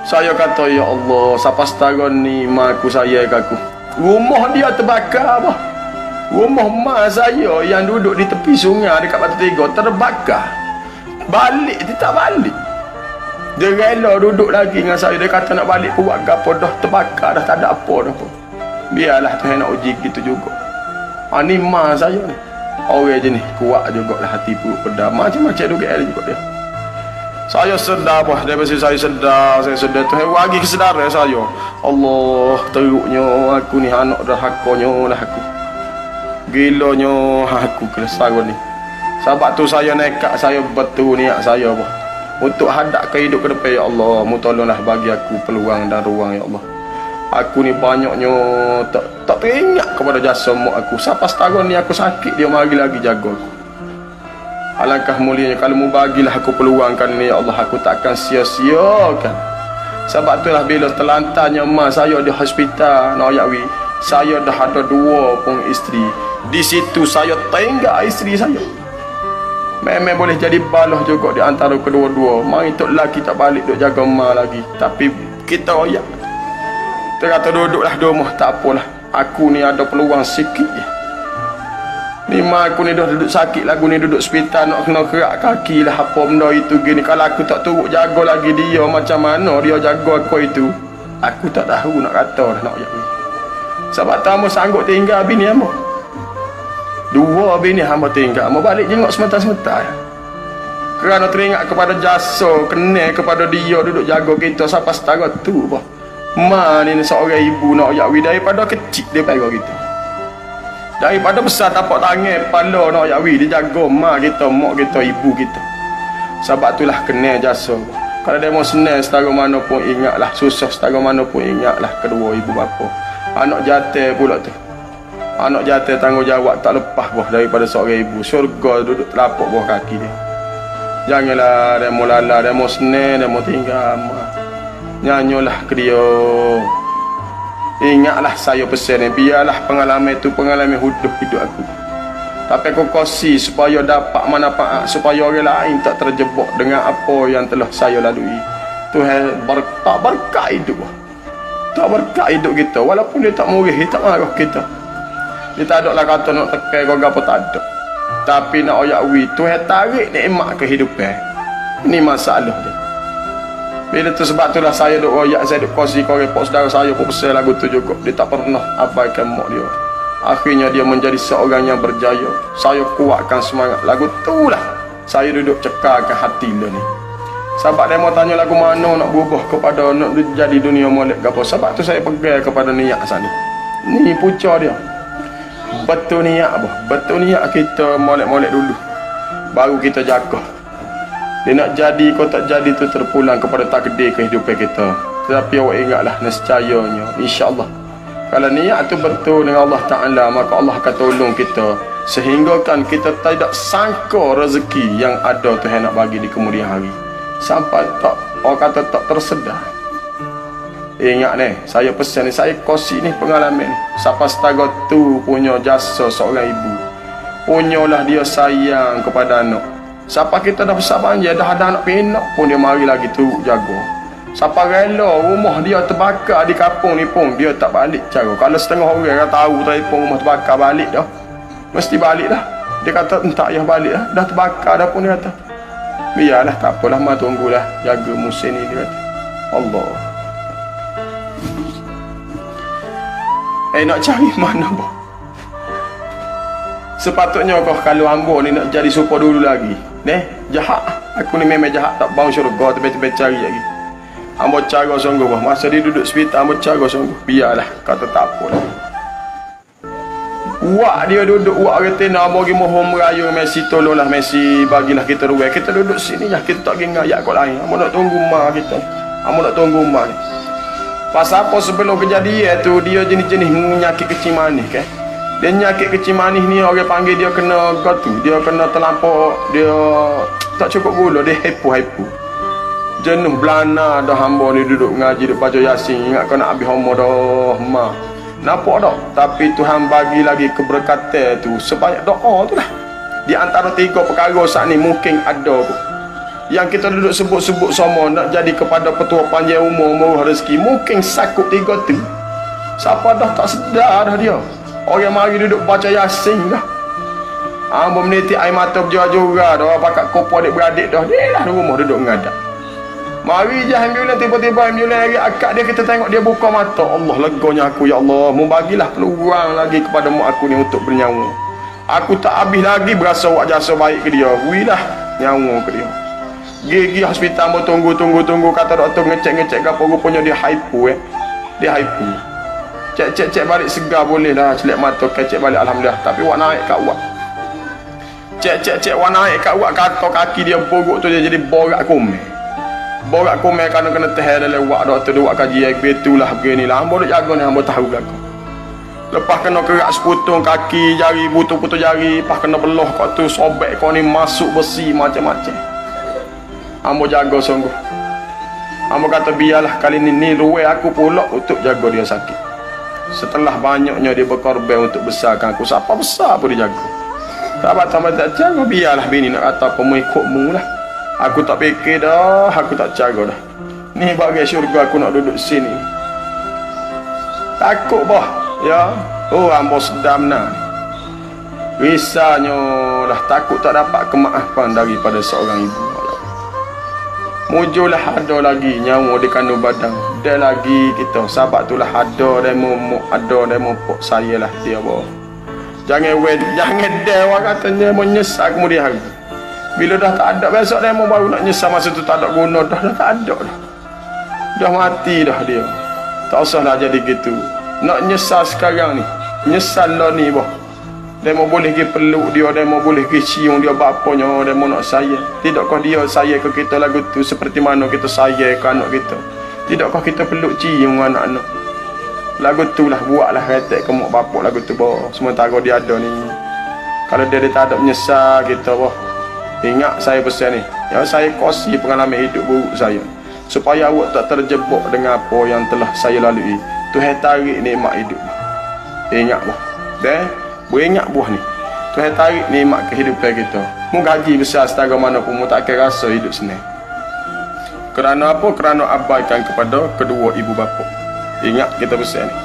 Saya kata, ya Allah, siapa setara ni mak aku saya ke aku. Rumah dia terbakar apa? Rumah mak saya yang duduk di tepi sungai dekat Batu Tiga terbakar. Balik dia tak balik. Dia rela duduk lagi dengan saya. Dia kata nak balik buat apa dah terbakar dah, tak ada apa dah pun. Biarlah Tuhan nak uji gitu juga. Ni mak saya ni. Orang je ni kuat jugalah hati perut pedam. Macam-macam juga dia. Saya sedar bah, daripada saya sedar Tuhan bagi kesedaran saya. Allah, teruknya aku ni anak derhakannya lah aku. Gilanya aku kesedaran ni. Sebab tu saya nekat, saya betul niat saya bah. Untuk hadap ke hidup ke depan, ya Allah, mu tolonglah bagi aku peluang dan ruang, ya Allah. Aku ni banyaknya tak teringat kepada jasa mak aku. Siapa setahun ni aku sakit, dia mari lagi jaga aku. Alangkah mulianya kalau mu bagilah aku peluangkan ni, ya Allah, aku takkan sia-siakan. Sebab itulah bila terlantarnya mak saya di hospital Noyawi, saya dah ada 2 pun isteri. Di situ saya tinggal isteri saya. Memang boleh jadi balah juga di antara kedua-dua. Mari tok lelaki tak balik duk jaga mak lagi. Tapi kita royak. Dia kata duduklah di rumah, tak apalah. Aku ni ada peluang sikit je. Ni mak aku ni dah duduk sakit lagu ni, duduk hospital nak kena kerak kaki lah apa benda itu gini. Kalau aku tak turut jaga lagi dia, macam mana dia jaga aku itu, aku tak tahu nak kata dah nak royak ni. Sebab tamu sanggup tinggal bini hamba. 2 bini hamba tinggal. Mau balik jengok sementara-sementara. Kerana teringat kepada jasa, kenal kepada dia duduk jaga kita sampai setara tu bah. Mak ni seorang ibu nak yakwi daripada kecil dia pegang kita. Daripada besar tapak tangan kepala nak yakwi dia jaga mak kita, mak kita, ibu kita. Sebab itulah kenal jasa. Kalau dia mau senang setara mana pun ingatlah, susah setara mana pun ingatlah kedua ibu bapa. Anak jatuh pula tu. Anak jatuh tanggungjawab tak lepas boh daripada seorang ibu. Syurga duduk telapak bawah kaki dia. Janganlah dia mau lala, dia mau senang, dia mau tinggal mak. Nyanyolah ke dia. Ingatlah saya pesan ni, biarlah pengalaman itu pengalaman hidup aku. Tapi aku kasih supaya dapat manfaat, supaya orang lain tak terjebak dengan apa yang telah saya lalui. Tuhan tak berkat hidup. Tak berkat hidup kita. Walaupun dia tak murih, dia tak marah kita. Dia tak ada lah kata nak tekan kau apa, tak ada. Tapi nak oyak wi, Tuhan tarik nikmat kehidupan. Ini masalah dia. Bila tu sebab itulah saya duk royak, saya duk kongsi kau repot saudara saya pun pesan lagu tu juga. Dia tak pernah abaikan mak dia. Akhirnya dia menjadi seorang yang berjaya. Saya kuatkan semangat lagu tu lah. Saya duduk cekarkan hati dia ni. Sebab dia mau tanya lagu mana nak berubah kepada nak jadi dunia molek ke apa. Sebab tu saya pegang kepada niat sana. Ni puca dia. Betul niat apa? Betul niat kita molek-molek dulu. Baru kita jaga. Dia nak jadi kau tak jadi tu terpulang kepada takdir kehidupan kita. Tetapi awak ingatlah nescayanya, insya-Allah, kalau niat tu betul dengan Allah Ta'ala, maka Allah akan tolong kita. Sehingga kan kita tidak sangka rezeki yang ada Tuhan nak bagi di kemudian hari. Sampai tak, orang kata tak tersedar. Ingat ni, saya pesan ni, saya kongsi ni pengalaman ni. Siapa setara tu punya jasa seorang ibu, punyalah dia sayang kepada anak. Siapa kita dah besar panjang, dah ada anak pinak pun dia mari lagi tu jaga. Siapa rela rumah dia terbakar di kampung ni pun dia tak balik cara. Kalau setengah orang tahu telefon rumah terbakar, balik dah. Mesti balik dah. Dia kata entah ya balik dah. Dah terbakar dah pun dia kata. Biarlah tak apalah, mak tunggulah jaga musim ni, dia kata. Allah. Nak cari mana bah? Sepatutnya kau kalau hamba ni nak jadi super dulu lagi. Jahat. Aku ni memang jahat, tak bau syurga, tiba-tiba cari lagi. Hamba cara sungguh bah. Masa dia duduk hospital, hamba cara sungguh. Biarlah, kata tak apalah. Wak dia duduk, wak retina, hamba pergi mohon meraya Messi, tolonglah Messi, bagilah kita ruang. Kita duduk sini lah, kita tak pergi ngayak kot lain. Hamba nak tunggu mak kita. Hamba nak tunggu mak ni. Pasal apa sebelum kejadian tu, dia jenis-jenis nyakit kecil manis kan. Dia nyakit kecil manis ni, orang panggil dia kena tu, dia kena terlampau, dia tak cukup gula, dia hepu-hepu. Jenuh belana dah hamba ni duduk ngaji, duduk baca Yasin, ingat kau nak habis hamba dah mak. Nampak tak? Tapi Tuhan bagi lagi keberkatan tu sebanyak doa tu lah. Di antara 3 perkara saat ni mungkin ada tu. yang kita duduk sebut-sebut sama nak jadi kepada petua panjang umur murah rezeki, mungkin sakut 3 tu. Siapa dah tak sedar dah dia. Orang mari duduk baca Yasin dah. Ambo meniti air mata berjura-jura dah, pakat kopo adik-beradik dah. Dia lah di rumah duduk ngadak. Mari je ambulan, tiba-tiba ambulan lagi akak dia, kita tengok dia buka mata. Allah, leganya aku ya Allah. Membagilah peluang lagi kepada mak aku ni untuk bernyawa. Aku tak habis lagi berasa buat jasa baik ke dia. Wilah nyawa ke dia. Gigi hospital mau tunggu kata doktor ngecek apa, rupanya dia hypo Dia hypo. Cek balik segar boleh lah, celak mata kecek balik alhamdulillah. Tapi wak naik kat wak. Cek wak naik kat wak, kata kaki dia borok tu dia jadi borak komel. Borak komel kerana kena tehel dalam wak doktor dia buat kaji betulah beginilah. Hamba duk jaga ni, hamba tahu belakang. Lepas kena kerak seputung kaki, jari, putus jari, lepas kena belah kat tu, sobek kau ni masuk besi macam-macam. Hamba jaga sungguh. Hamba kata biarlah kali ni ruai aku pula untuk jaga dia sakit. Setelah banyaknya dia berkorban untuk besarkan aku, siapa besar pun dia jaga. Tak jaga, biarlah bini nak kata apa, mengikutmu lah. Aku tak fikir dah, aku tak jaga dah. Ni bagai syurga aku nak duduk sini. Takut bah, ya. Oh, hamba sedam nah. Risanya dah takut tak dapat kemaafan daripada seorang ibu. Mujulah ada lagi nyawa di kandung badan. Dia lagi kita, sahabat tu lah ada demo pok saya lah dia bah. Jangan dewa katanya menyesal kemudian hari. Bila dah tak ada, besok demo baru nak nyesal, masa tu tak ada guna dah tak ada dah. Dah mati dah dia. Tak usahlah jadi gitu. Nak nyesal sekarang ni, nyesal lah ni bah. Demo boleh pergi peluk dia, demo boleh pergi cium dia bapanya, demo nak sayang. Tidakkah dia sayang ke kita lagu tu seperti mana kita sayang ke anak kita? Tidakkah kita peluk cium anak-anak? Lagu tu lah, buatlah retek ke mak bapak lagu tu bah. Sementara dia ada ni. Kalau dia tak ada menyesal kita bah. Ingat saya pesan ni, ya, saya kongsi pengalaman hidup buruk saya supaya awak tak terjebak dengan apa yang telah saya lalui. Tuhan tarik nikmat hidup. Ingat bah. Dan beringat buah ni. Tuhan tarik nikmat kehidupan kita. Mu gaji besar setara mana pun, mu tak akan rasa hidup senang. Kerana apa? Kerana abaikan kepada kedua ibu bapa. Ingat kita pesan ni.